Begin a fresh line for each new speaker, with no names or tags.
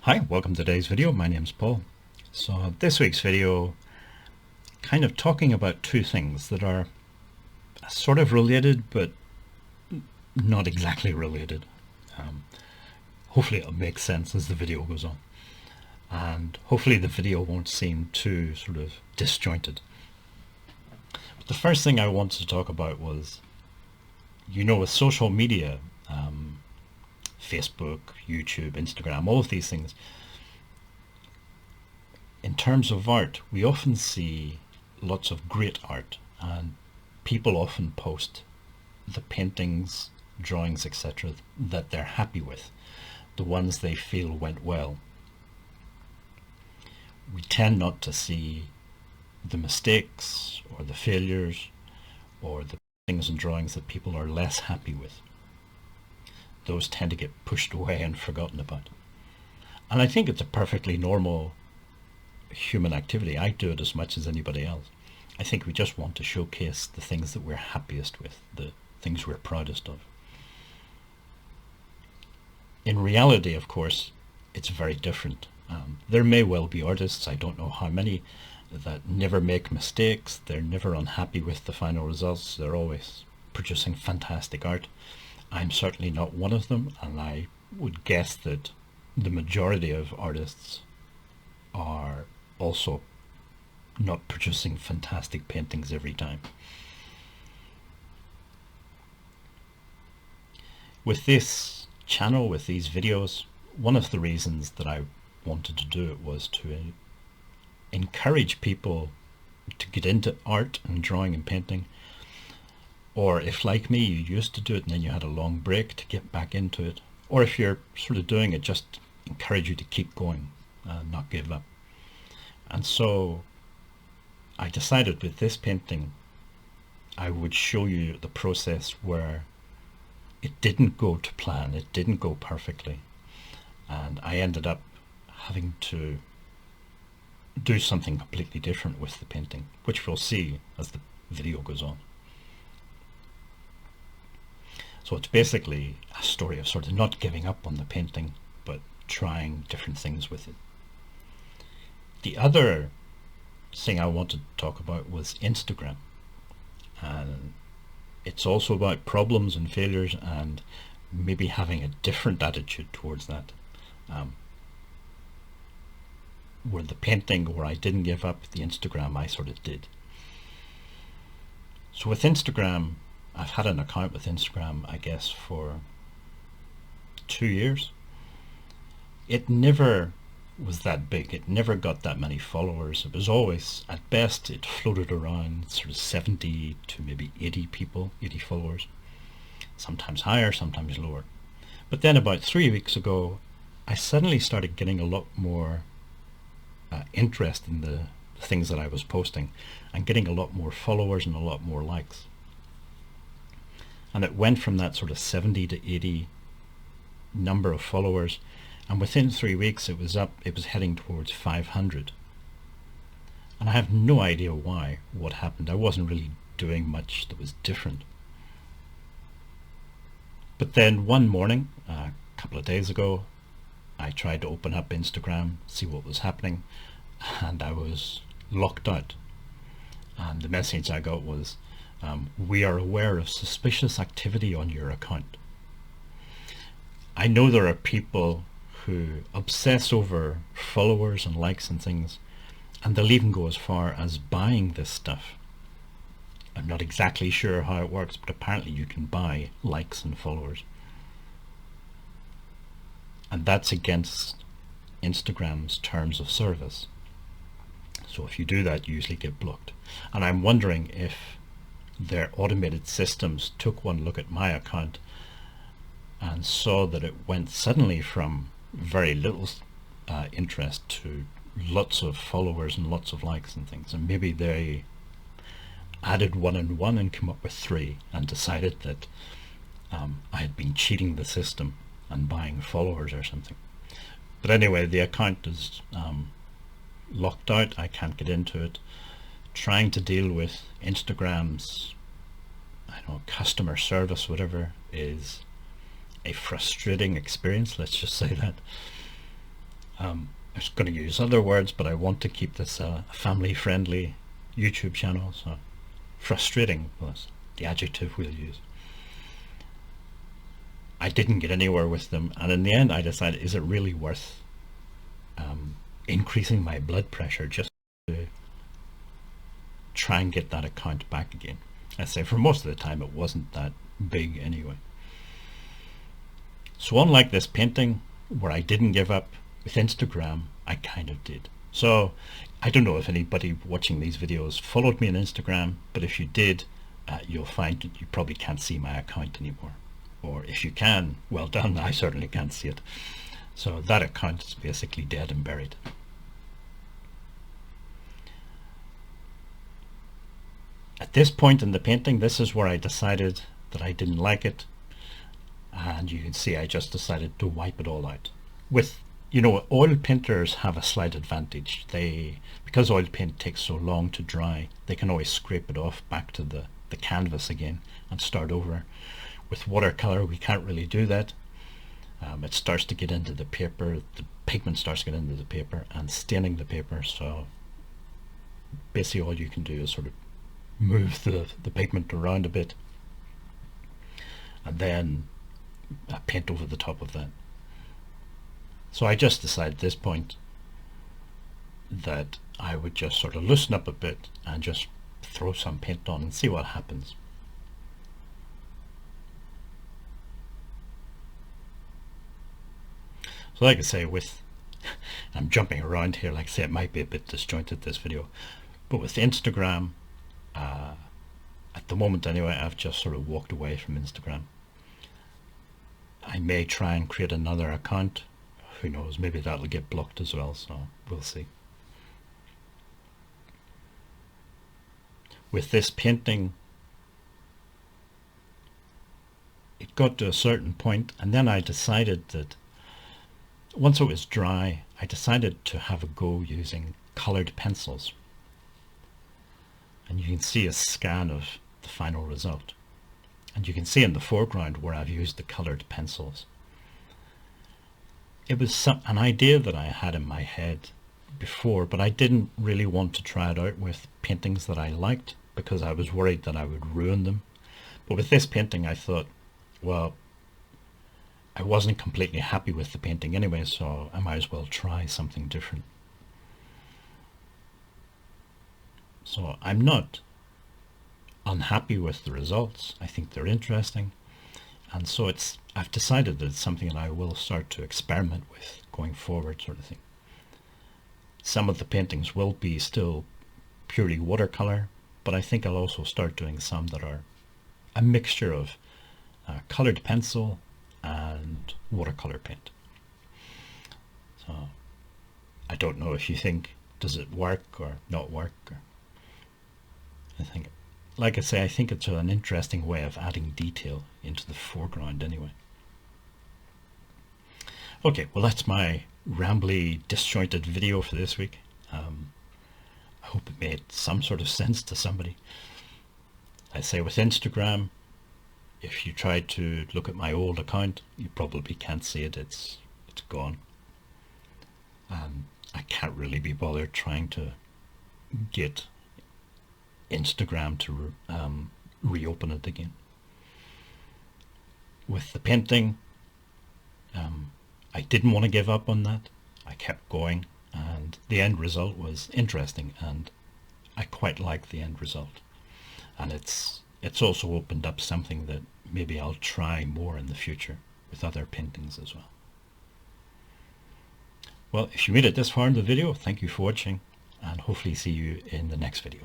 Hi, welcome to today's video. My name's Paul. So this week's video kind of talking about two things that are sort of related but not exactly related. Hopefully it'll make sense as the video goes on, and hopefully the video won't seem too sort of disjointed. But the first thing I wanted to talk about was, with social media, Facebook, YouTube, Instagram, all of these things, in terms of art, we often see lots of great art, and people often post the paintings, drawings, etc. that they're happy with, the ones they feel went well. We tend not to see the mistakes or the failures or the things and drawings that people are less happy with. Those tend to get pushed away and forgotten about. And I think it's a perfectly normal human activity. I do it as much as anybody else. I think we just want to showcase the things that we're happiest with, the things we're proudest of. In reality, of course, it's very different. There may well be artists, I don't know how many, that never make mistakes. They're never unhappy with the final results. They're always producing fantastic art. I'm certainly not one of them, and I would guess that the majority of artists are also not producing fantastic paintings every time. With this channel, with these videos, one of the reasons that I wanted to do it was to encourage people to get into art and drawing and painting, or if, like me, you used to do it and then you had a long break, to get back into it, or if you're sort of doing it, just encourage you to keep going, not give up. And so I decided with this painting I would show you the process where it didn't go to plan, it didn't go perfectly, and I ended up having to do something completely different with the painting, which we'll see as the video goes on. So it's basically a story of sort of not giving up on the painting, but trying different things with it. The other thing I wanted to talk about was Instagram. And it's also about problems and failures and maybe having a different attitude towards that. Where the painting, where I didn't give up, the Instagram I sort of did. So with Instagram, I've had an account with Instagram, I guess, for 2 years. It never was that big. It never got that many followers. It was always, at best, it floated around sort of 70 to maybe 80 people, 80 followers. Sometimes higher, sometimes lower. But then about 3 weeks ago, I suddenly started getting a lot more interest in the things that I was posting, and getting a lot more followers and a lot more likes. And it went from that sort of 70 to 80 number of followers, and within 3 weeks it was heading towards 500. And I have no idea why, what happened. I wasn't really doing much that was different. But then one morning, a couple of days ago, I tried to open up Instagram, see what was happening, and I was locked out. And the message I got was, we are aware of suspicious activity on your account. I know there are people who obsess over followers and likes and things, and they'll even go as far as buying this stuff. I'm not exactly sure how it works, but apparently you can buy likes and followers. And that's against Instagram's terms of service. So if you do that, you usually get blocked. And I'm wondering if their automated systems took one look at my account and saw that it went suddenly from very little interest to lots of followers and lots of likes and things. And maybe they added one and one and came up with 3 and decided that I had been cheating the system and buying followers or something. But anyway, the account is locked out. I can't get into it. Trying to deal with Instagram's, customer service, whatever, is a frustrating experience, let's just say that. I was going to use other words, but I want to keep this a family-friendly YouTube channel, so frustrating was the adjective we'll use. I didn't get anywhere with them, and in the end I decided, is it really worth increasing my blood pressure just to try and get that account back again? I say for most of the time it wasn't that big anyway. So unlike this painting where I didn't give up, with Instagram I kind of did. So I don't know if anybody watching these videos followed me on Instagram, but if you did, you'll find that you probably can't see my account anymore. Or if you can, well done, I certainly can't see it. So that account is basically dead and buried. At this point in the painting, this is where I decided that I didn't like it, and you can see I just decided to wipe it all out. With, you know, oil painters have a slight advantage. Because oil paint takes so long to dry, they can always scrape it off back to the canvas again and start over. With watercolor we can't really do that. It starts to get into the paper, the pigment starts to get into the paper and staining the paper, so basically all you can do is sort of move the pigment around a bit and then paint over the top of that. So I just decided at this point that I would just sort of loosen up a bit and just throw some paint on and see what happens. So like I say, I'm jumping around here, like I say, it might be a bit disjointed, this video, but with Instagram, at the moment anyway, I've just sort of walked away from Instagram. I may try and create another account, who knows, maybe that'll get blocked as well, so we'll see. With this painting, it got to a certain point, and then I decided that once it was dry, I decided to have a go using colored pencils. And you can see a scan of the final result. And you can see in the foreground where I've used the colored pencils. It was an idea that I had in my head before, but I didn't really want to try it out with paintings that I liked because I was worried that I would ruin them. But with this painting I thought, well, I wasn't completely happy with the painting anyway, so I might as well try something different. So I'm not unhappy with the results. I think they're interesting, and so I've decided that it's something that I will start to experiment with going forward, sort of thing. Some of the paintings will be still purely watercolor, but I think I'll also start doing some that are a mixture of colored pencil and watercolor paint. So I don't know if you think, does it work or not work? I think, like I say, I think it's an interesting way of adding detail into the foreground anyway. Okay, well that's my rambly, disjointed video for this week. I hope it made some sort of sense to somebody. I say with Instagram, if you try to look at my old account, you probably can't see it. It's gone. I can't really be bothered trying to get Instagram to reopen it again. With the painting, I didn't want to give up on that. I kept going, and the end result was interesting, and I quite like the end result. And it's also opened up something that maybe I'll try more in the future with other paintings as well. Well, if you made it this far in the video, thank you for watching, and hopefully see you in the next video.